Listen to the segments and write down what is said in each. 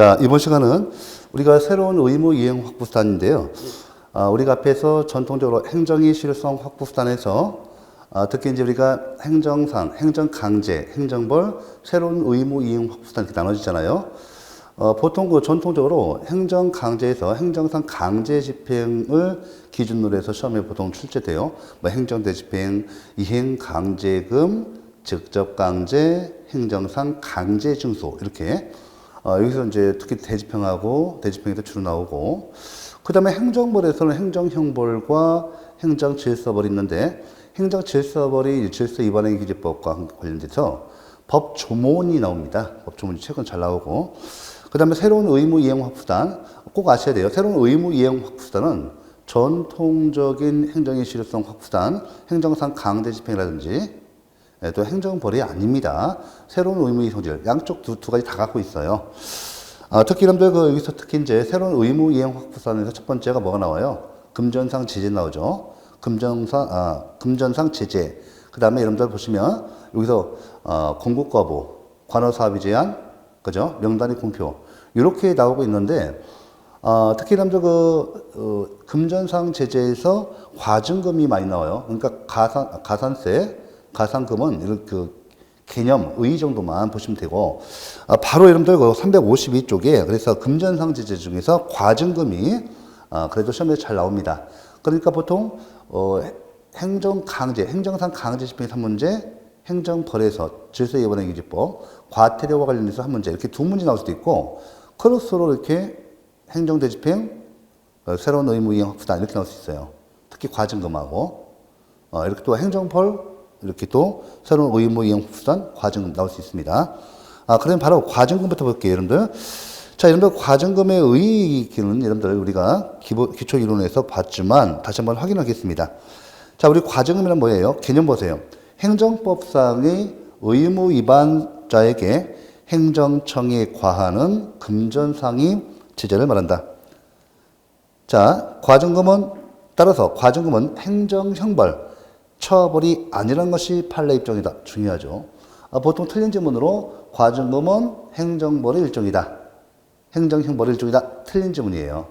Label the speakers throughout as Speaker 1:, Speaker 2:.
Speaker 1: 자, 이번 시간은 우리가 새로운 의무 이행 확보수단인데요. 우리가 앞에서 전통적으로 행정의 실효성 확보수단에서 특히 이제 우리가 행정상, 행정강제, 행정벌, 새로운 의무 이행 확보수단 이렇게 나눠지잖아요. 보통 그 전통적으로 행정강제에서 행정상 강제 집행을 기준으로 해서 시험에 보통 출제돼요. 뭐 행정대집행, 이행강제금, 직접강제, 행정상 강제징소 이렇게. 여기서 이제 특히 대집행하고 대집행에도 주로 나오고, 그 다음에 행정벌에서는 행정형벌과 행정질서벌이 있는데, 행정질서벌이 질서 위반행위 규제법과 관련돼서 법조문이 나옵니다. 법조문이 최근 잘 나오고, 그 다음에 새로운 의무 이행 확보수단 꼭 아셔야 돼요. 새로운 의무 이행 확보수단은 전통적인 행정의 실효성 확보수단, 행정상 강제 집행이라든지 또 행정벌이 아닙니다. 새로운 의무의 성질, 양쪽 두 가지 다 갖고 있어요. 특히 여러분들 여기서 특히 이제 새로운 의무 이행 확보수단에서 첫 번째가 뭐가 나와요? 금전상 제재 나오죠. 금전상 제재. 그 다음에 여러분들 보시면 여기서 공급 거부, 관여 사업의 제한, 그죠? 명단의 공표 이렇게 나오고 있는데, 특히 여러분들 금전상 제재에서 과징금이 많이 나와요. 그러니까 가산세, 가산금은 이런 개념, 의 정도만 보시면 되고, 바로 여러분들 352쪽에 그래서 금전상 제재 중에서 과징금이 그래도 시험에 잘 나옵니다. 그러니까 보통 행정강제, 행정상 강제 집행 3문제, 행정벌에서 질서위반행위 규제법, 과태료와 관련해서 한 문제 이렇게 두 문제 나올 수도 있고, 크로스로 이렇게 행정대집행, 새로운 의무 이행 확보수단 이렇게 나올 수 있어요. 특히 과징금하고 이렇게 또 행정벌 이렇게 또 새로운 의무 이행 확보수단 과징금 나올 수 있습니다. 그러면 바로 과징금부터 볼게요, 여러분들. 자, 여러분들 과징금의 의의는 여러분들 우리가 기초 이론에서 봤지만 다시 한번 확인하겠습니다. 자, 우리 과징금이란 뭐예요? 개념 보세요. 행정법상의 의무 위반자에게 행정청이 과하는 금전상의 제재를 말한다. 자, 따라서 과징금은 행정형벌, 처벌이 아니라는 것이 판례 입장이다. 중요하죠. 보통 틀린 지문으로 과징금은 행정벌의 일종이다. 행정형벌의 일종이다. 틀린 지문이에요.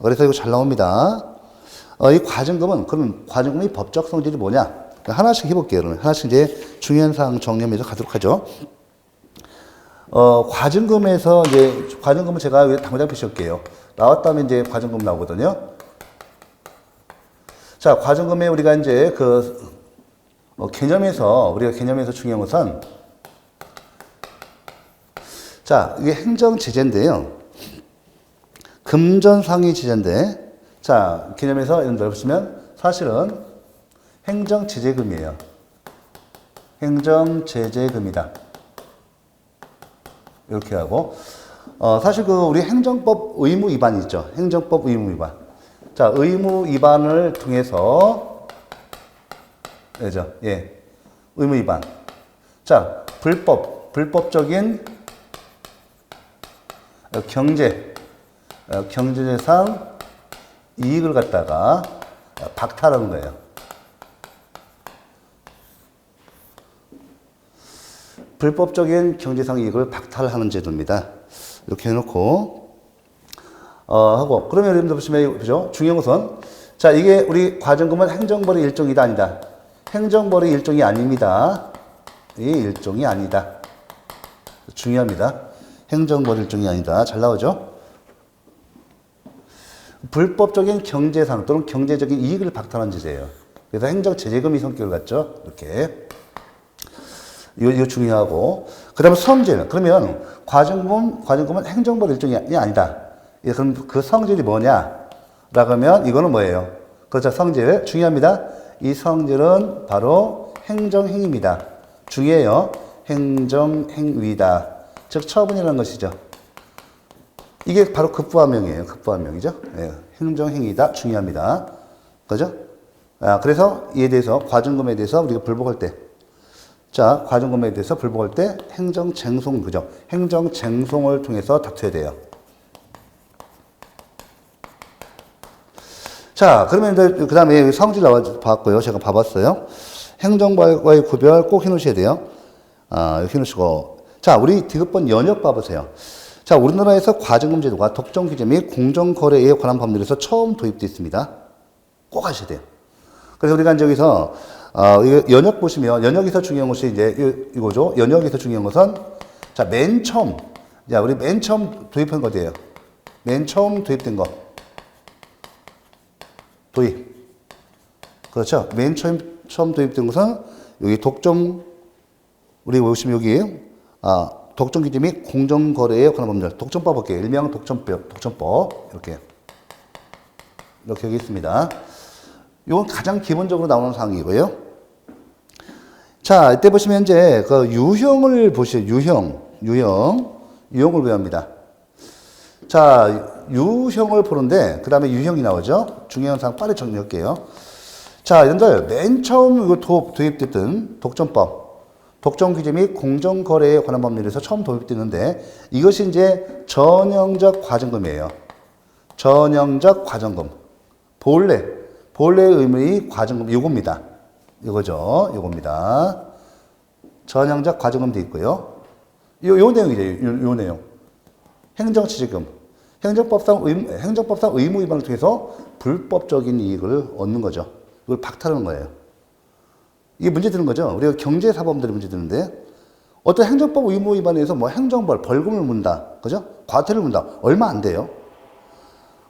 Speaker 1: 그래서 이거 잘 나옵니다. 이 과징금은, 그럼 과징금의 법적 성질이 뭐냐? 하나씩 해볼게요. 그러면 하나씩 이제 중요한 사항 정리하면서 가도록 하죠. 과징금은 제가 당장 표시할게요. 나왔다면 이제 과징금 나오거든요. 자, 과징금에 우리가 이제 개념에서 중요한 것은, 자, 이게 행정제재인데요. 금전상의 제재인데, 자, 개념에서 이런 걸 보시면 사실은 행정제재금이에요. 행정제재금이다. 이렇게 하고, 사실 우리 행정법 의무 위반이 있죠. 행정법 의무 위반. 자, 의무 위반을 통해서, 그죠? 예. 의무 위반. 자, 불법적인 경제재산 이익을 갖다가 박탈하는 거예요. 불법적인 경제상 이익을 박탈하는 제도입니다. 이렇게 해놓고, 하고, 그러면 여러분들 보시면, 그죠? 중요한 것은, 자, 이게 우리 과징금은 행정벌의 일종이다, 아니다. 행정벌의 일종이 아닙니다. 이 일종이 아니다. 중요합니다. 행정벌 일종이 아니다. 잘 나오죠? 불법적인 경제상 또는 경제적인 이익을 박탈한 제재예요. 그래서 행정제재금이 성격을 갖죠. 이렇게. 이거 중요하고. 그 다음에 성질. 그러면 과징금은 행정벌 일종이 아니다. 그럼 그 성질이 뭐냐? 라고 하면 이거는 뭐예요? 그렇죠. 성질. 중요합니다. 이 성질은 바로 행정행위입니다. 중요해요. 행정행위다. 즉, 처분이라는 것이죠. 이게 바로 급부합명이에요. 급부합명이죠. 예, 행정행위다. 중요합니다. 그죠? 그래서 이에 대해서, 과징금에 대해서 우리가 불복할 때, 자, 과징금에 대해서 불복할 때 행정쟁송, 그죠? 행정쟁송을 통해서 다투어야 돼요. 자, 그러면 그 다음에 성질 봤고요. 제가 봐봤어요. 행정과의 구별 꼭 해놓으셔야 돼요. 이렇게 해놓으시고. 자, 우리 디귿번 연역 봐보세요. 자, 우리나라에서 과징금 제도가 독점 규제 및 공정거래에 관한 법률에서 처음 도입되어 있습니다. 꼭 아셔야 돼요. 그래서 우리가 이제 여기서, 연역 보시면, 연역에서 중요한 것이 이제 이거죠. 연역에서 중요한 것은, 자, 맨 처음, 자, 우리 맨 처음 도입한 것이에요. 맨 처음 도입된 거. 도입. 그렇죠. 맨 처음 도입된 것은, 여기 독점, 우리 보시면 여기, 독점 규제 및 공정거래에 관한 법률. 독점법 볼게요. 일명 독점법. 이렇게 여기 있습니다. 이건 가장 기본적으로 나오는 사항이고요. 자, 이때 보시면 이제 그 유형을 보시죠. 유형을 배웁니다. 자, 유형을 보는데, 그 다음에 유형이 나오죠. 중요한 사항 빨리 정리할게요. 자, 여러분들, 맨 처음 이거 도입됐던 독점법. 독점 규제 및 공정거래에 관한 법률에서 처음 도입됐는데, 이것이 이제 전형적 과징금이에요. 전형적 과징금. 본래 의무의 과징금, 요겁니다. 요겁니다. 전형적 과징금 돼 있고요. 요 내용이죠. 요 내용. 행정취지금. 행정법상 의무 위반을 통해서 불법적인 이익을 얻는 거죠. 이걸 박탈하는 거예요. 이게 문제 되는 거죠. 우리가 경제사범들이 문제 되는데, 어떤 행정법 의무 위반에서 뭐 행정벌, 벌금을 문다. 그죠? 과태료를 문다. 얼마 안 돼요.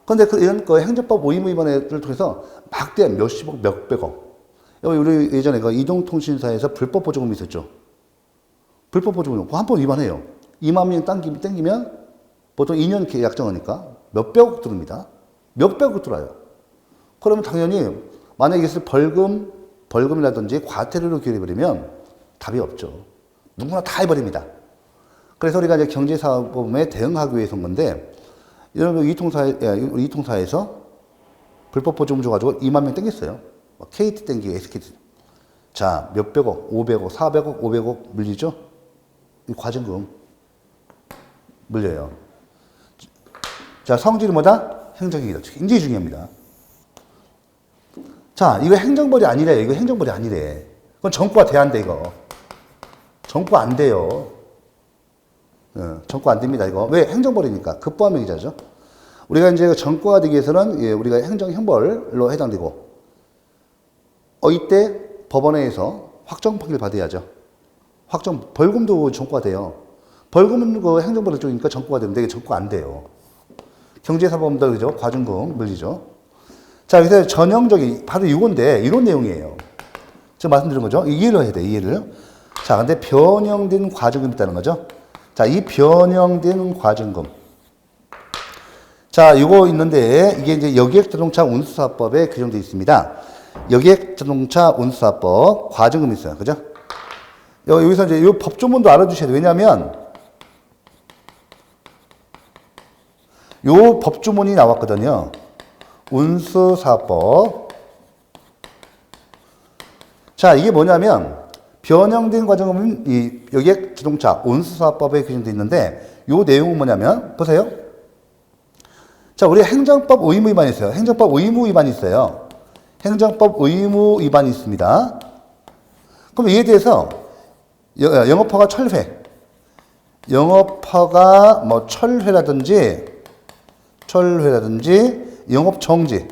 Speaker 1: 그런데 이런 행정법 의무 위반을 통해서 막대한 몇십억, 몇백억. 우리 예전에 그 이동통신사에서 불법 보조금이 있었죠. 불법 보조금, 한 번 위반해요. 2만 명 땡기면 보통 2년 약정하니까 몇백억 들어옵니다. 몇백억 들어와요. 그러면 당연히 만약에 이것을 벌금이라든지 과태료로 기울여버리면 답이 없죠. 누구나 다 해버립니다. 그래서 우리가 이제 경제사범에 대응하기 위해서 온 건데, 여러분 이통사에서 불법 보조금 줘가지고 2만 명 땡겼어요. KT 땡기고 SKT. 자, 몇백억, 500억, 400억, 500억 물리죠? 이 과징금 물려요. 자, 성질이 뭐다? 행정이익이다. 굉장히 중요합니다. 자, 이거 행정벌이 아니래. 이거 행정벌이 아니래. 그건 정부가 돼야 한대, 이거. 정부 안 돼요. 정부 안 됩니다, 이거. 왜? 행정벌이니까. 급부합명의자죠. 우리가 이제 정부가 되기 위해서는, 우리가 행정형벌로 해당되고, 이때 법원에서 확정 판결 받아야죠. 벌금도 정부가 돼요. 벌금은 그 행정벌 쪽이니까 정부가 되는데, 이게 정부가 안 돼요. 경제사범들, 그죠? 과징금 물리죠. 자, 여기서 전형적인, 바로 이건데, 이런 내용이에요. 제가 말씀드린 거죠? 이해를 해야 돼, 이해를. 자, 근데 변형된 과징금이 있다는 거죠. 자, 이 변형된 과징금. 자, 이거 있는데, 이게 이제 여객자동차 운수사법에 규정되어 있습니다. 여객자동차 운수사법, 과징금이 있어요. 그죠? 여기서 이제 이 법조문도 알아두셔야 돼요. 왜냐면, 요 법조문이 나왔거든요. 운수사법. 자, 이게 뭐냐면, 변형된 과징금은 이 여객자동차 운수사법에 규정되어 있는데, 요 내용은 뭐냐면, 보세요. 자, 우리 행정법 의무 위반이 있어요. 행정법 의무 위반이 있어요. 행정법 의무 위반이 있습니다. 그럼 이에 대해서 영업허가 철회. 영업허가 뭐 철회라든지 영업 정지.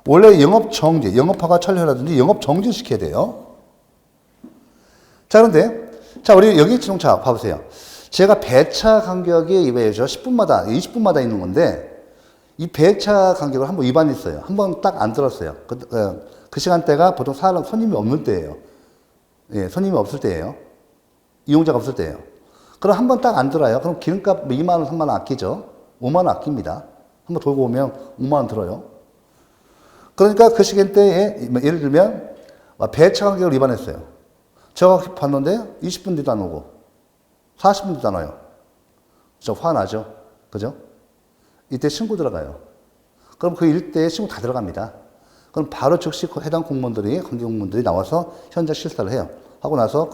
Speaker 1: 원래 영업 정지, 영업허가 철회라든지 영업 정지 시켜야 돼요. 자, 그런데 자, 우리 여객자동차 봐보세요. 제가 배차 간격이 이외에죠. 10분마다, 20분마다 있는 건데, 이 배차 간격을 한번 위반했어요. 한번 딱 안 들었어요. 그 시간대가 보통 손님이 없는 때예요. 예, 손님이 없을 때예요. 이용자가 없을 때예요. 그럼 한번 딱 안 들어요. 그럼 기름값 2만 원, 3만 원 아끼죠. 5만 원 아낍니다. 한번 돌고 오면 5만 원 들어요. 그러니까 그 시간대에 예를 들면 배차 간격을 위반했어요. 제가 봤는데 20분 뒤도 안 오고 40분 뒤도 안 와요. 저 화나죠. 그죠? 이때 신고 들어가요. 그럼 그 일대에 신고 다 들어갑니다. 그럼 바로 즉시 해당 공무원들이, 관계 공무원들이 나와서 현장 실사를 해요. 하고 나서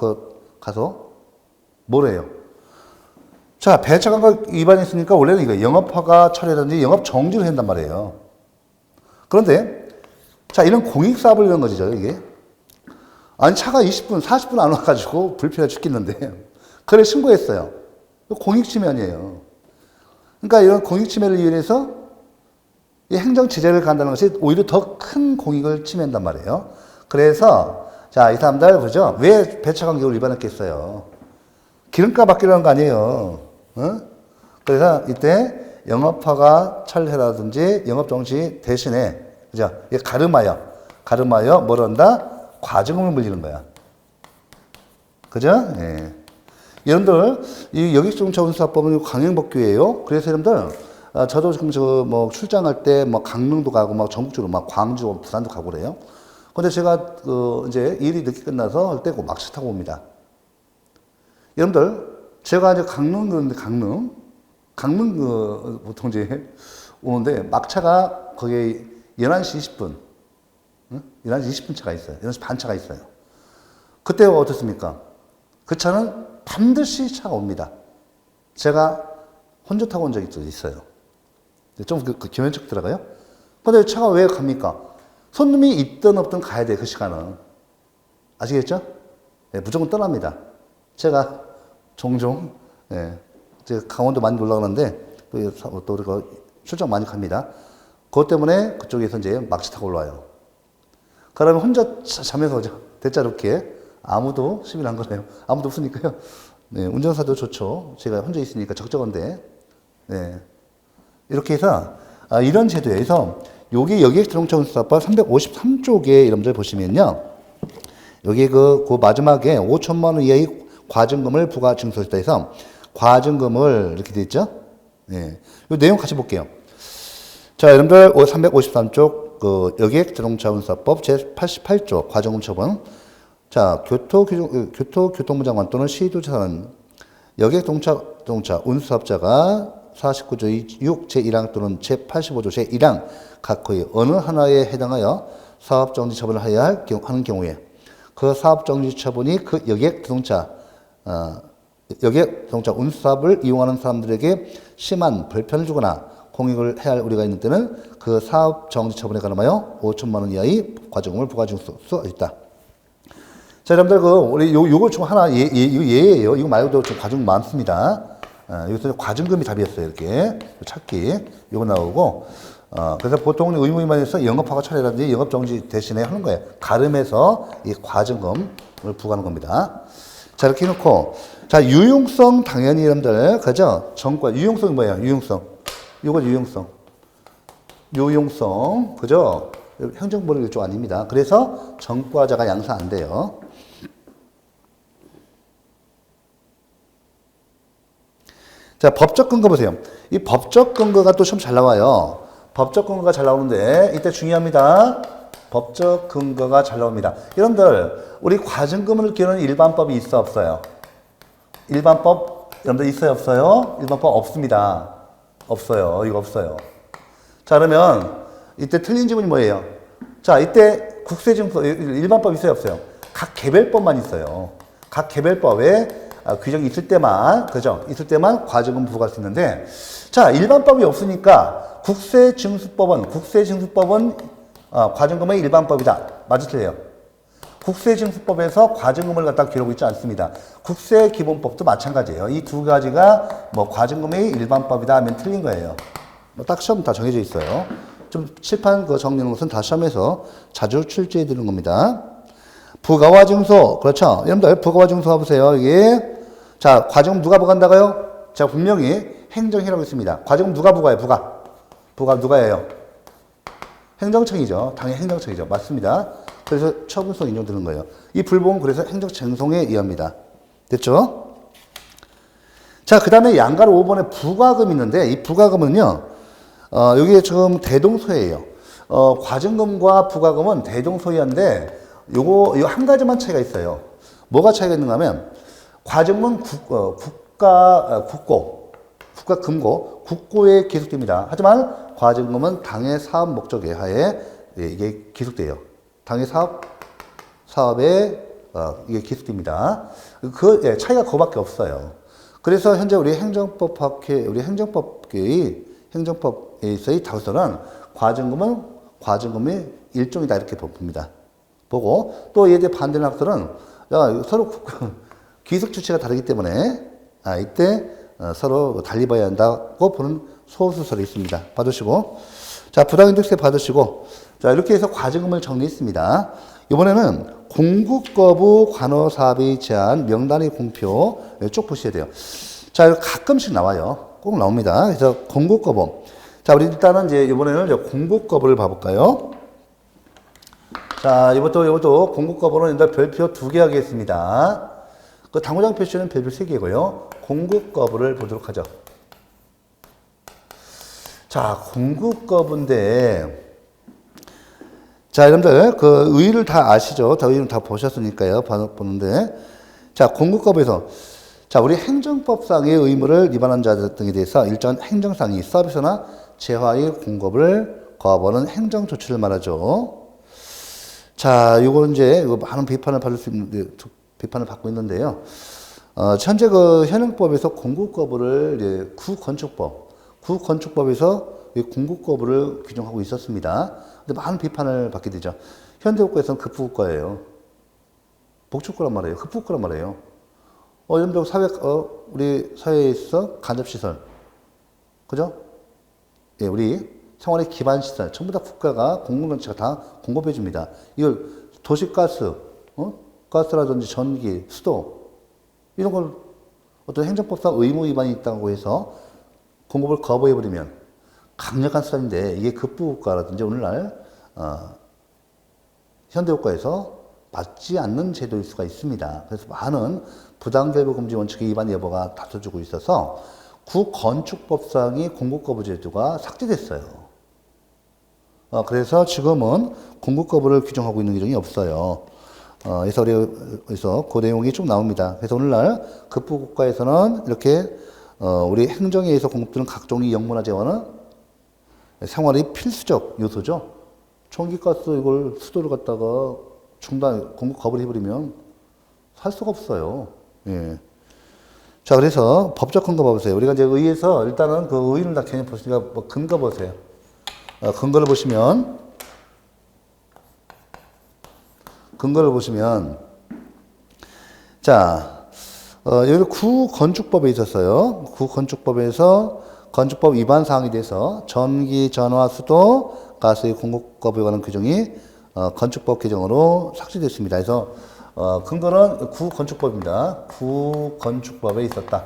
Speaker 1: 가서 뭘 해요? 자, 배차 간격 위반했으니까 원래는 이거 영업허가 철회라든지 영업 정지를 한단 말이에요. 그런데 자, 이런 공익사업을 이런 거죠, 이게. 아니, 차가 20분, 40분 안 와가지고 불편해 죽겠는데. 그래, 신고했어요. 공익침해 아니에요. 그러니까 이런 공익 침해를 이용해서 이 행정 제재를 간다는 것이 오히려 더 큰 공익을 침해한단 말이에요. 그래서 자, 이 사람들 보죠. 왜 배차 간격을 위반했겠어요? 기름값 아끼려는 거 아니에요. 어? 그래서 이때 영업허가 철회라든지 영업정지 대신에 그죠? 가름하여 뭘 한다? 과징금을 물리는 거야. 그죠? 예. 여러분들, 이 여객정차운수사법은 강행법규예요. 그래서 여러분들, 저도 지금 뭐 출장할 때 뭐 강릉도 가고 막 전국적으로 막 광주, 부산도 가고 그래요. 근데 제가 이제 일이 늦게 끝나서 할 때 그 막차 타고 옵니다. 여러분들, 제가 이제 강릉 보통 이제 오는데 막차가 거기 11시 20분, 응? 11시 20분 차가 있어요. 11시 반 차가 있어요. 그때 어떻습니까? 그 차는 반드시 차가 옵니다. 제가 혼자 타고 온 적이 있어요. 좀 기면적 들어가요? 근데 차가 왜 갑니까? 손님이 있든 없든 가야 돼, 그 시간은. 아시겠죠? 네, 무조건 떠납니다. 제가 종종, 예, 제가 강원도 많이 놀러 가는데, 또 우리가 출장 많이 갑니다. 그것 때문에 그쪽에서 이제 막차 타고 올라와요. 그러면 혼자 자면서 오죠. 대자롭게. 아무도 시비를 안 거네요. 아무도 없으니까요. 네, 운전사도 좋죠. 제가 혼자 있으니까 적적한데. 네. 이렇게 해서, 이런 제도에서, 여기 여객자동차운수사법 353쪽에 여러분들 보시면요. 여기 그 마지막에 5천만 원 이하의 과징금을 부과 증서했다 해서, 과징금을 이렇게 돼 있죠? 네. 이 내용 같이 볼게요. 자, 여러분들 353쪽 그 여객자동차운수사법 제88조 과징금 처분. 자, 교통부 장관 또는 시도지사는 여객자동차 운수사업자가 49조 6 제1항 또는 제85조 제1항 각호의 어느 하나에 해당하여 사업정지 처분을 하는 경우에 그 사업정지 처분이 그 여객자동차 운수사업을 이용하는 사람들에게 심한 불편을 주거나 공익을 해야 할 우려가 있는 때는 그 사업정지 처분에 관하여 5천만 원 이하의 과징금을 부과할 수 있다. 자, 여러분들, 우리 요거 좀 하나, 예예요. 이거 말고도 좀 과징금 많습니다. 여기서 과징금이 답이었어요. 이렇게. 찾기. 요거 나오고. 그래서 보통 의무 위반에서 영업허가 철회라든지 영업정지 대신에 하는 거예요. 가름해서 이 과징금을 부과하는 겁니다. 자, 이렇게 해놓고. 자, 유용성 당연히 여러분들, 그죠? 정과, 유용성이 뭐예요? 유용성. 요거 유용성. 요용성. 그죠? 행정벌이 쪽 아닙니다. 그래서 전과자가 양사 안 돼요. 자, 법적 근거 보세요. 이 법적 근거가 또 좀 잘 나와요. 법적 근거가 잘 나오는데 이때 중요합니다. 법적 근거가 잘 나옵니다. 여러분들, 우리 과징금을 기르는 일반법이 있어 없어요? 일반법 여러분들 있어요 없어요? 일반법 없습니다. 없어요. 이거 없어요. 자, 그러면 이때 틀린 지문이 뭐예요? 자, 이때 국세징수 일반법 있어요 없어요? 각 개별법만 있어요. 각 개별법에 규정이 있을 때만, 그죠? 있을 때만 과징금 부과할 수 있는데, 자, 일반법이 없으니까 국세징수법은 과징금의 일반법이다. 맞을 틀려요. 국세징수법에서 과징금을 갖다 기록하고 있지 않습니다. 국세기본법도 마찬가지예요. 이 두 가지가 뭐 과징금의 일반법이다 하면 틀린 거예요. 뭐 딱 시험 다 정해져 있어요. 좀 칠판 정리하는 것은 다 시험에서 자주 출제해 드리는 겁니다. 부가와 증소. 그렇죠. 여러분들, 부가와 증소 가보세요. 이게. 자, 과징금 누가 부과한다고요? 제가 분명히 행정이라고 했습니다. 과징금 누가 부과해요? 부가 누가 해요? 행정청이죠. 당연히 행정청이죠. 맞습니다. 그래서 처분성 인용되는 거예요. 이 불복은 그래서 행정쟁송에 의합니다. 됐죠? 자, 그 다음에 양가로 5번에 부과금이 있는데, 이 부과금은요, 여기에 지금 대동소이예요. 과징금과 부과금은 대동소이한데, 요거 한 가지만 차이가 있어요. 뭐가 차이가 있는가 하면, 과징금은 국고에 기속됩니다. 하지만 과징금은 당의 사업 목적에 하에 이게 기속돼요. 당의 사업에 이게 기속됩니다. 차이가 그거밖에 없어요. 그래서 현재 우리 행정법에서의 다수는 과징금의 일종이다 이렇게 봅니다. 보고 또 얘에 대해 반대하는 학설은 서로 기속 주체가 다르기 때문에 이때 서로 달리 봐야 한다고 보는 소수설이 있습니다. 받으시고. 자, 부당이득세 받으시고. 자, 이렇게 해서 과징금을 정리했습니다. 이번에는 공급 거부 관어사비 제한 명단의 공표 쭉 보셔야 돼요. 자, 이거 가끔씩 나와요. 꼭 나옵니다. 그래서 공급 거부. 자, 우리 일단은 이제 이번에는 공급 거부를 봐볼까요? 자, 이것도 공급 거부는 일단 별표 2개 하겠습니다. 그 당구장 표시는 별표 3개고요. 공급 거부를 보도록 하죠. 자, 공급 거부인데, 자, 여러분들, 그 의의를 다 아시죠? 의의는 다 보셨으니까요. 보는데. 자, 공급 거부에서, 자, 우리 행정법상의 의무를 위반한 자들 등에 대해서 일정한 행정상의 서비스나 재화의 공급을 거부하는 행정조치를 말하죠. 자, 요거 이제, 많은 비판을 받을 수 있는데, 비판을 받고 있는데요. 현재 그 현행법에서 공급 거부를 이제 구건축법에서 공급 거부를 규정하고 있었습니다. 근데 많은 비판을 받게 되죠. 현대국가에서는 급부국가예요. 복지국가란 말이에요. 급부국가란 말이에요. 여러분들 우리 사회에 있어 간접시설. 그죠? 예, 우리 생활의 기반시설. 전부 다 국가가 공공정치가 다 공급해 줍니다. 이걸 도시가스, 가스라든지 전기, 수도, 이런 걸 어떤 행정법상 의무 위반이 있다고 해서 공급을 거부해버리면 강력한 수단인데 이게 급부국가라든지 오늘날 현대국가에서 맞지 않는 제도일 수가 있습니다. 그래서 많은 부당결부 금지 원칙의 위반 여부가 다퉈지고 있어서 구건축법상의 공급거부 제도가 삭제됐어요. 그래서 지금은 공급거부를 규정하고 있는 규정이 없어요. 그래서 그 내용이 좀 나옵니다. 그래서 오늘날 급부국가에서는 이렇게 우리 행정에 의해서 공급되는 각종의 영문화 재화는 생활의 필수적 요소죠. 전기가스 이걸 수도를 갖다가 공급 거부를 해버리면 살 수가 없어요. 예. 자, 그래서 법적 근거 봐보세요. 우리가 이제 의에서 일단은 그 의의를 다 개념 보시니까 뭐 근거 보세요. 근거를 보시면 자, 여기 구건축법에 있었어요. 구건축법에서 건축법 위반 사항에 대해서 전기, 전화, 수도, 가스의 공급 거부에 관한 규정이 건축법 개정으로 삭제됐습니다. 그래서 근거는 구건축법입니다. 구건축법에 있었다.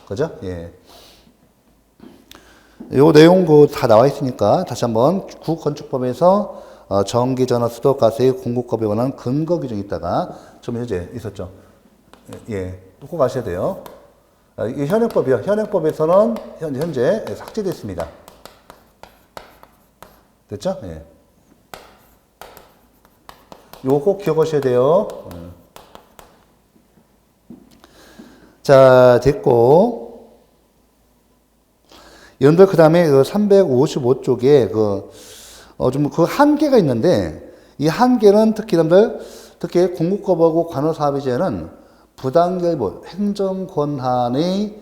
Speaker 1: 그죠? 예. 요 내용 다 나와 있으니까 다시 한번 구건축법에서 전기, 전화, 수도, 가스의 공급 거부에 관한 근거 규정이 있다가 좀 현재 있었죠. 예, 꼭 아셔야 돼요. 이 현행법이요. 현행법에서는 현재 삭제됐습니다. 됐죠? 예. 요거 꼭 기억하셔야 돼요. 자, 됐고. 여러분들, 그 다음에 그 355쪽에 좀 그 한계가 있는데, 이 한계는 특히 공급거부하고 관할사업의제는 부당결부, 행정권한의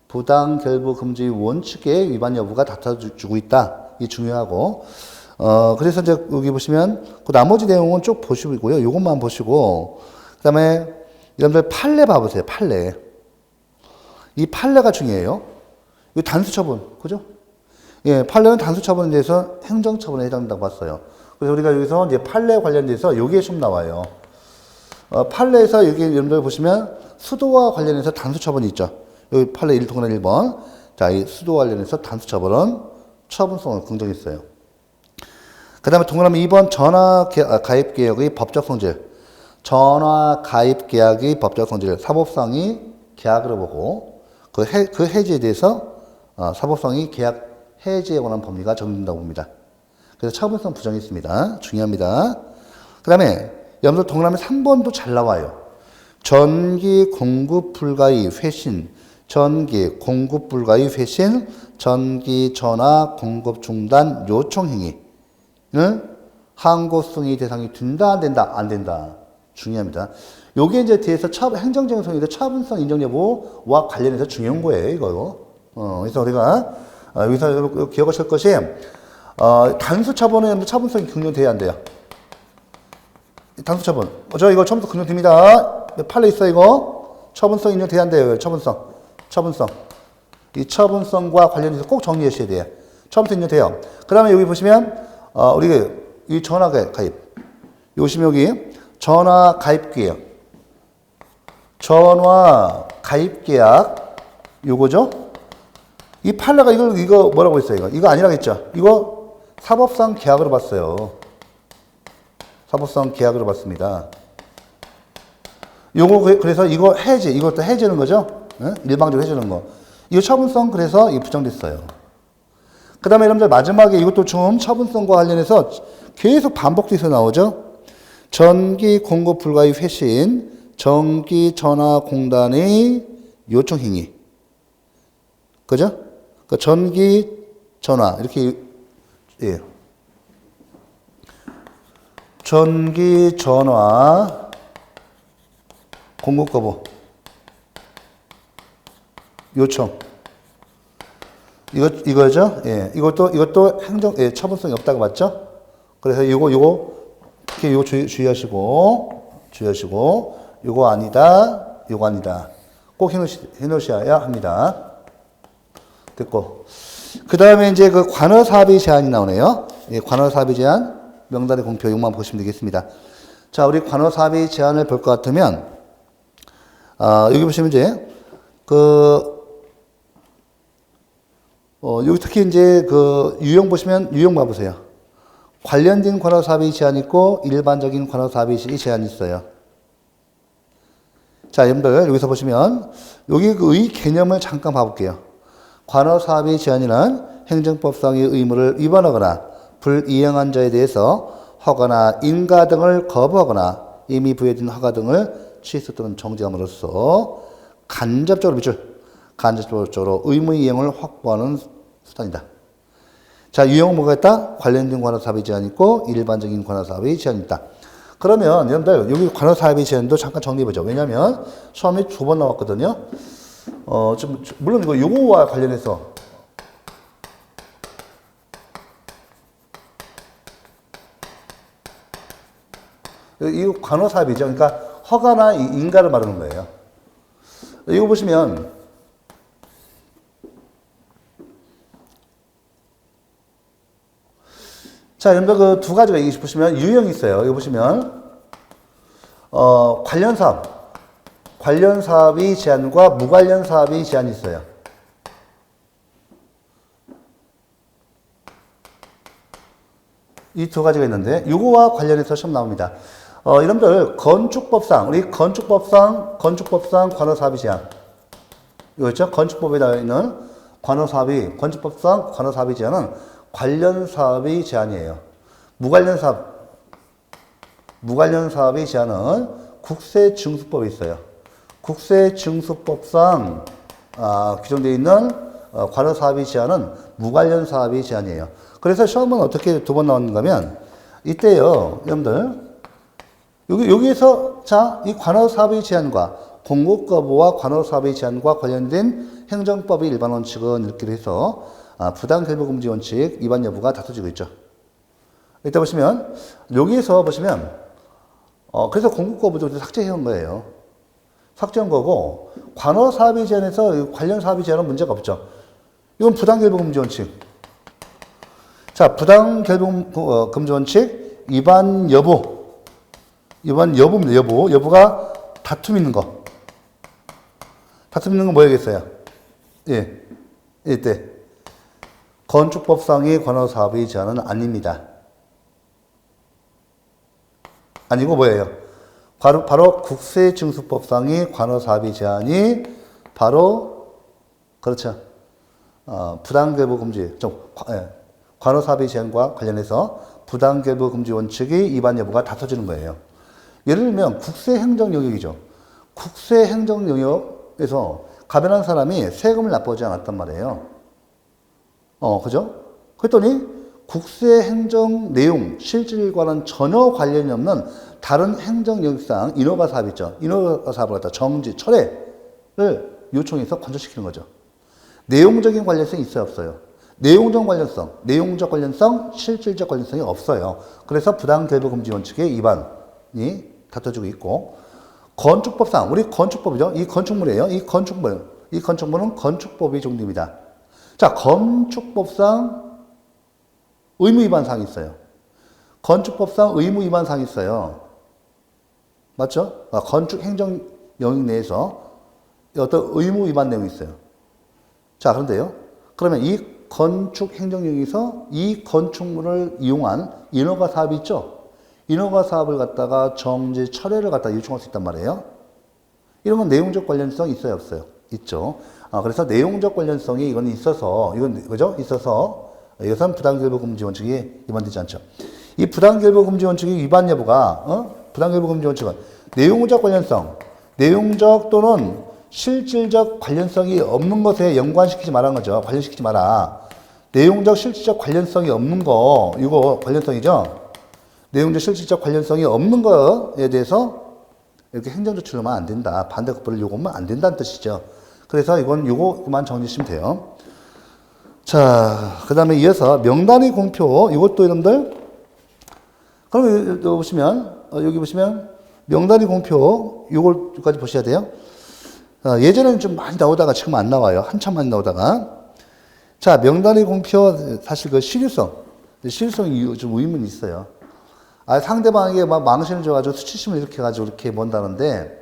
Speaker 1: 부당결부 금지 원칙의 위반 여부가 다퉈주고 있다. 이게 중요하고. 그래서 이제 여기 보시면 그 나머지 내용은 쭉 보시고요. 요것만 보시고, 그 다음에 여러분들 판례 봐보세요. 판례. 이 판례가 중요해요. 이 단수처분, 그죠? 예, 판례는 단수처분에 대해서 행정처분에 해당된다고 봤어요. 그래서 우리가 여기서 이제 판례 관련돼서 요게 좀 나와요. 판례에서 여기 여러분들 보시면 수도와 관련해서 단수처분이 있죠. 여기 판례 1동그라미 1번. 자, 이 수도와 관련해서 단수처분은 처분성을 긍정했어요. 그 다음에 동그라미 2번 전화가입계약의 법적 성질. 전화가입계약의 법적 성질. 사법상의 계약으로 보고 그 해지에 대해서 사법상의 계약 해지에 관한 법리가 적용된다고 봅니다. 그래서 처분성 부정했습니다. 중요합니다. 그 다음에 여러분들 동그라미 3번도 잘 나와요. 전기 공급 불가의 회신, 전기 공급 불가의 회신, 전기 전화 공급 중단 요청 행위는 항고승의 대상이 된다, 안 된다, 안 된다. 중요합니다. 요게 이제 뒤에서 행정쟁성인데 처분성 인정 여부와 관련해서 중요한 거예요, 이거. 그래서 우리가 여기서 기억하실 것이 단수 처분은 처분성이 긍정돼야 안 돼요. 단수 처분. 저 이거 처분성 긍정됩니다. 판례 있어 이거. 처분성 인정돼야 안 돼요. 처분성. 이 처분성과 관련해서 꼭 정리하셔야 돼요. 처음부터 있는 돼요. 그 다음에 여기 보시면, 우리가 이 전화 가입. 보시면 여기 전화 가입 계약. 전화 가입 계약. 요거죠? 이 판례가 이거 뭐라고 했어요? 이거 아니라겠죠? 이거 사법상 계약으로 봤어요. 사법상 계약으로 봤습니다. 요거 그래서 이거 해지, 이것도 해지는 거죠? 네? 일방적으로 해주는 거. 이거 처분성 그래서 이 부정됐어요. 그 다음에 여러분들 마지막에 이것도 좀 처분성과 관련해서 계속 반복돼서 나오죠? 전기 공급 불가의 회신, 전기전화공단의 요청 행위. 그죠? 그 전기 전화 이렇게 예. 전기 전화 공급 거부 요청 이거죠? 예. 이것도 행정 예, 처분성이 없다고 봤죠? 그래서 요거 특히 요거 주의하시고 요거 아니다. 꼭 해놓으셔야 합니다. 됐고. 그 다음에 이제 그 관어사비 제한이 나오네요. 예, 관어사비 제한, 명단의 공표, 이것만 보시면 되겠습니다. 자, 우리 관어사비 제한을 볼 것 같으면, 여기 보시면 이제, 여기 특히 이제 유형 보시면, 유형 봐보세요. 관련된 관어사비 제한이 있고, 일반적인 관어사비 제한이 있어요. 자, 여러분들, 여기서 보시면, 여기 의 개념을 잠깐 봐볼게요. 관어사비 제한이란 행정법상의 의무를 위반하거나 불이행한 자에 대해서 허가나 인가 등을 거부하거나 이미 부여된 허가 등을 취소 또는 정지함으로써 간접적으로 의무 이행을 확보하는 수단이다. 자, 유형은 뭐가 있다? 관련된 관어사비 제한이 있고 일반적인 관어사비 제한이 있다. 그러면 여러분들 여기 관어사비 제한도 잠깐 정리해보죠. 왜냐하면 처음에 2번 나왔거든요. 물론 요거와 관련해서 이거 관어사비죠. 그러니까 허가나 인가를 말하는 거예요. 이거 보시면 자, 여러분들 그 두 가지가 여기 보시면 유형이 있어요. 여기 보시면 관련 사업이 제한과 무관련 사업이 제한이 있어요. 이 두 가지가 있는데 이거와 관련해서 시험 나옵니다. 여러분들 우리 건축법상 관어사업이 제한 이거 있죠? 건축법에 나와 있는 건축법상 관어사업이 제한은 관련 사업의 제한이에요. 무관련 사업의 제한은 국세증수법에 있어요. 국세증수법상 규정되어 있는 관어사업의 제한은 무관련 사업의 제한이에요. 그래서 시험은 어떻게 2번 나왔는가 하면 이때요, 여러분들 여기에서 자, 이 관어사업의 제한과 공급거부와 관어사업의 제한과 관련된 행정법의 일반 원칙은 이렇게 해서 부당결부금지 원칙 위반 여부가 다투지고 있죠. 이따 보시면 여기에서 보시면 그래서 공급거부도 삭제해온 거예요. 삭제한 거고 관어사업의 제한에서 관련 사업의 제한은 문제가 없죠. 이건 부당결부금지 원칙. 자, 부당결부금지 원칙 위반 여부입니다. 여부가 다툼 있는 거. 다툼 있는 건 뭐야겠어요? 예. 이때. 건축법상의 관어사업의 제한은 아닙니다. 아니고 뭐예요? 바로 국세증수법상의 관어사업의 제한이 바로 그렇죠. 부당결부금지 관어사업의 제한과 관련해서 부당결부금지 원칙의 위반 여부가 다퉈지는 거예요. 예를 들면 국세행정 영역이죠. 국세행정 영역에서 가변한 사람이 세금을 납부하지 않았단 말이에요. 그죠? 그랬더니 국세행정 내용, 실질과는 전혀 관련이 없는 다른 행정 영역상 인허가 사업 있죠. 인허가 사업을 갖다 정지, 철회를 요청해서 관철시키는 거죠. 내용적인 관련성이 있어요, 없어요? 내용적 관련성, 실질적 관련성이 없어요. 그래서 부당결부금지 원칙의 위반이 다퉈지고 있고, 건축법상, 우리 건축법이죠. 이 건축물이에요. 이 건축물, 이 건축물은 건축법이 적용됩니다. 자, 건축법상 의무 위반 사항이 있어요. 건축법상 의무 위반 사항이 있어요. 맞죠? 건축 행정 영역 내에서 어떤 의무 위반 내용이 있어요. 자, 그런데요. 그러면 이 건축 행정 영역에서 이 건축물을 이용한 인허가 사업이 있죠? 인허가 사업을 갖다가 정지, 철회를 갖다가 요청할 수 있단 말이에요. 이런 건 내용적 관련성이 있어요, 없어요? 있죠. 그래서 내용적 관련성이 이건 있어서, 그죠? 있어서, 이것은 부당결부금지 원칙이 위반되지 않죠. 이 부당결부금지 원칙의 위반 여부가, 부당결부금지 원칙은 내용적 관련성, 내용적 또는 실질적 관련성이 없는 것에 연관시키지 말라는 거죠. 관련시키지 마라. 내용적, 실질적 관련성이 없는 거, 이거 관련성이죠. 내용적, 실질적 관련성이 없는 거에 대해서 이렇게 행정조치로만 안 된다. 반대급부를 요구하면 안 된다는 뜻이죠. 그래서 이건 요거만 정리하시면 돼요. 자, 그 다음에 이어서 명단의 공표, 이것도 여러분들, 그럼 여기 보시면, 여기 보시면, 명단의 공표, 요걸까지 보셔야 돼요. 예전에는 좀 많이 나오다가 지금 안 나와요. 한참 많이 나오다가. 자, 명단의 공표, 사실 그 실효성이 좀 의문이 있어요. 상대방에게 막 망신을 줘가지고 수치심을 이렇게 해가지고 이렇게 뭔다는데,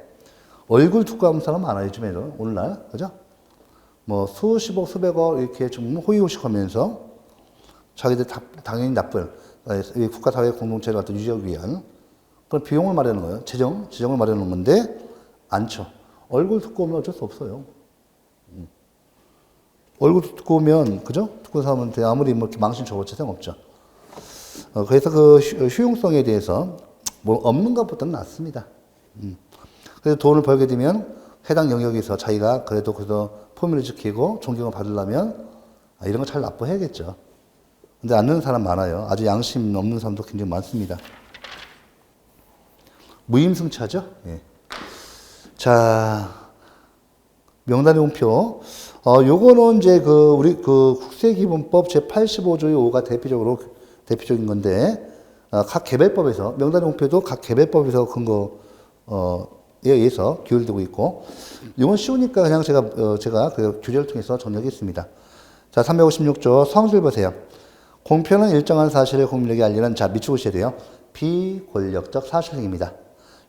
Speaker 1: 얼굴 두꺼운 사람 많아요, 요즘에는. 오늘날. 그죠? 뭐, 수십억, 수백억 이렇게 좀 호의호식 하면서 자기들 당연히 나쁜, 국가사회 공동체를 갖다 유지하기 위한 그런 비용을 마련하는 거예요. 재정을 마련하는 건데, 않죠. 얼굴 두꺼우면 어쩔 수 없어요. 얼굴 두꺼우면, 그죠? 두꺼운 사람한테 아무리 뭐 이렇게 망신 줘봤자 소용없죠. 그래서 그 효용성에 대해서 뭐 없는 것보다는 낫습니다. 그래서 돈을 벌게 되면 해당 영역에서 자기가 그래도 포문을 지키고 존경을 받으려면 이런 거 잘 납부해야겠죠. 근데 안 넣는 사람 많아요. 아주 양심 없는 사람도 굉장히 많습니다. 무임승차죠. 예. 자, 명단의 공표. 요거는 이제 우리 국세기본법 제85조의 5가 대표적인 건데, 각 개별법에서, 명단의 공표도 각 개별법에서 근거에 의해서 규율되고 있고, 이건 쉬우니까 그냥 제가 그 규제를 통해서 정리하겠습니다. 자, 356조 성질 보세요. 공표는 일정한 사실을 국민에게 알리는, 자, 밑줄 보셔야 돼요. 비권력적 사실행위입니다.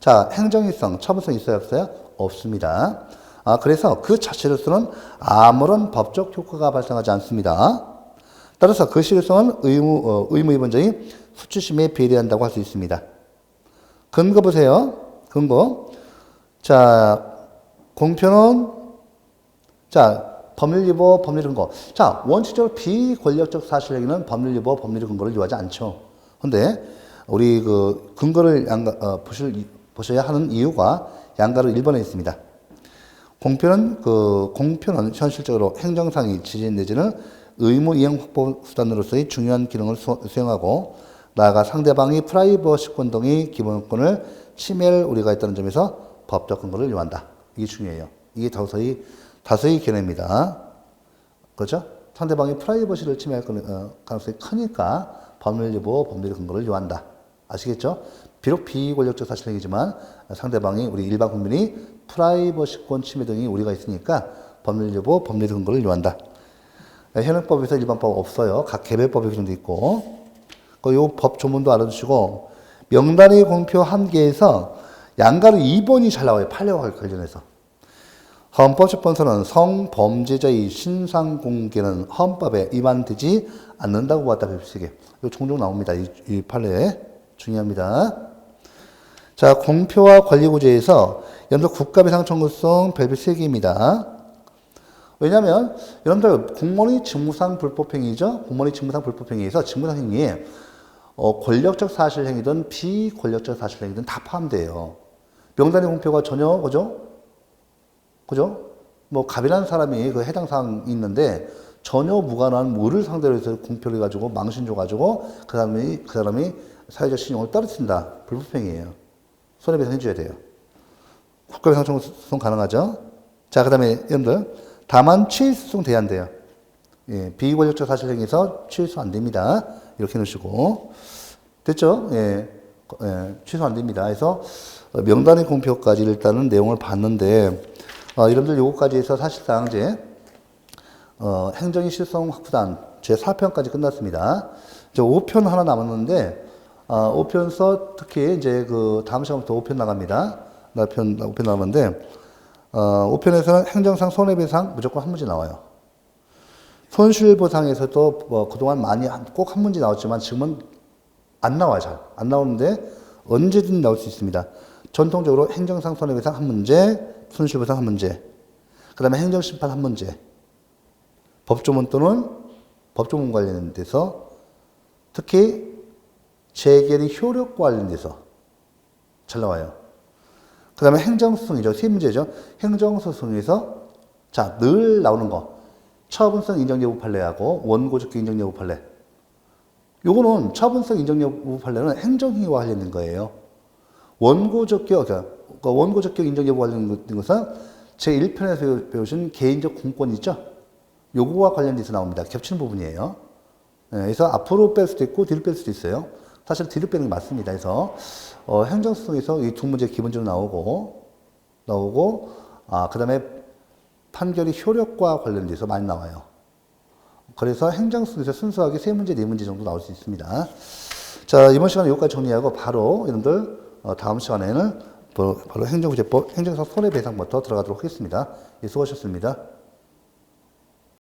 Speaker 1: 자, 행정일성, 처분성 있어요, 없어요? 없습니다. 그래서 그 자체로서는 아무런 법적 효과가 발생하지 않습니다. 따라서 그 실효성은 의무 위반자의 수치심에 비례한다고 할 수 있습니다. 근거 보세요. 근거. 자, 공표는, 자, 법률 위법, 법률 근거. 자, 원칙적으로 비권력적 사실행위는 법률 위법, 법률 근거를 요하지 않죠. 근데, 우리 근거를 보셔야 하는 이유가 양가로 1번에 있습니다. 공표는 현실적으로 행정상의 지진 내지는 의무 이행 확보 수단으로서의 중요한 기능을 수행하고, 나아가 상대방의 프라이버시권 등의 기본권을 침해할 우려가 있다는 점에서 법적 근거를 요한다. 이게 중요해요. 이게 다수의 견해입니다. 그렇죠? 상대방의 프라이버시를 침해할 가능성이 크니까 법률 위법, 법률 근거를 요한다. 아시겠죠? 비록 비권력적 사실행위지만 상대방이 우리 일반 국민이 프라이버시권 침해 등의 우려가 있으니까 법률 위법, 법률 근거를 요한다. 현행법에서 일반법 없어요. 각 개별법에 규정돼 있고, 요 법 조문도 알아두시고, 명단의 공표 한계에서 양가로 2번이 잘 나와요. 판례와 관련해서. 헌법재판소는 성범죄자의 신상 공개는 헌법에 위반되지 않는다고 보았다. 별표시게. 이거 종종 나옵니다. 이 판례. 중요합니다. 자, 공표와 권리구제에서 여러분들 국가배상 청구성 별표 3개입니다. 왜냐하면 여러분들 공무원의 직무상 불법행위죠. 공무원의 직무상 불법행위에서 직무상 행위에 권력적 사실행위든 비권력적 사실행위든 다 포함돼요. 명단의 공표가 전혀 그죠? 뭐 갑이라는 사람이 그 해당 사항이 있는데 전혀 무관한 무를 상대로 해서 공표를 해가지고 망신 줘가지고 그 사람이 사회적 신용을 떨어뜨린다. 불법행위예요. 손해배상 해줘야 돼요. 국가배상 청구성 가능하죠. 자, 그 다음에 여러분들 다만 취소송 돼야 한대요. 예, 비권력적 사실행위에서 취소 안 됩니다. 이렇게 해놓으시고 됐죠? 취소 안 됩니다. 그래서 명단의 공표까지 일단은 내용을 봤는데 여러분들 요거까지 해서 사실상 이제 행정의 실성 확보단 제4편까지 끝났습니다. 이제 5편 하나 남았는데 5편서 특히 이제 그 다음 시간부터 5편 나갑니다. 5편 남았는데 5편에서는 행정상 손해배상 무조건 한 문제 나와요. 손실보상에서도 뭐 그동안 많이 꼭 한 문제 나왔지만 지금은 안 나와요. 잘 안 나오는데 언제든 나올 수 있습니다. 전통적으로 행정상 손해배상 한 문제, 손실보상 한 문제, 그 다음에 행정심판 한 문제, 법조문 또는 법조문 관련돼서 특히 재결의 효력과 관련돼서 잘 나와요. 그 다음에 행정소송이죠. 세 문제죠. 행정소송에서 자, 늘 나오는 거. 처분성 인정여부 판례하고 원고적격 인정여부 판례. 요거는 처분성 인정여부 판례는 행정행위와 관련된 거예요. 원고적격 인정여부 관련된 것은 제1편에서 배우신 개인적 공권 있죠? 요거와 관련돼서 나옵니다. 겹치는 부분이에요. 네, 그래서 앞으로 뺄 수도 있고 뒤로 뺄 수도 있어요. 사실 뒤로 빼는 게 맞습니다. 그래서 행정소송에서 이 두 문제 기본적으로 나오고 그 다음에 판결의 효력과 관련돼서 많이 나와요. 그래서 행정소송에서 순수하게 세 문제, 네 문제 정도 나올 수 있습니다. 자, 이번 시간에 여기까지 정리하고 바로 여러분들 다음 시간에는 바로 행정구제법, 행정상 손해배상부터 들어가도록 하겠습니다. 예, 수고하셨습니다.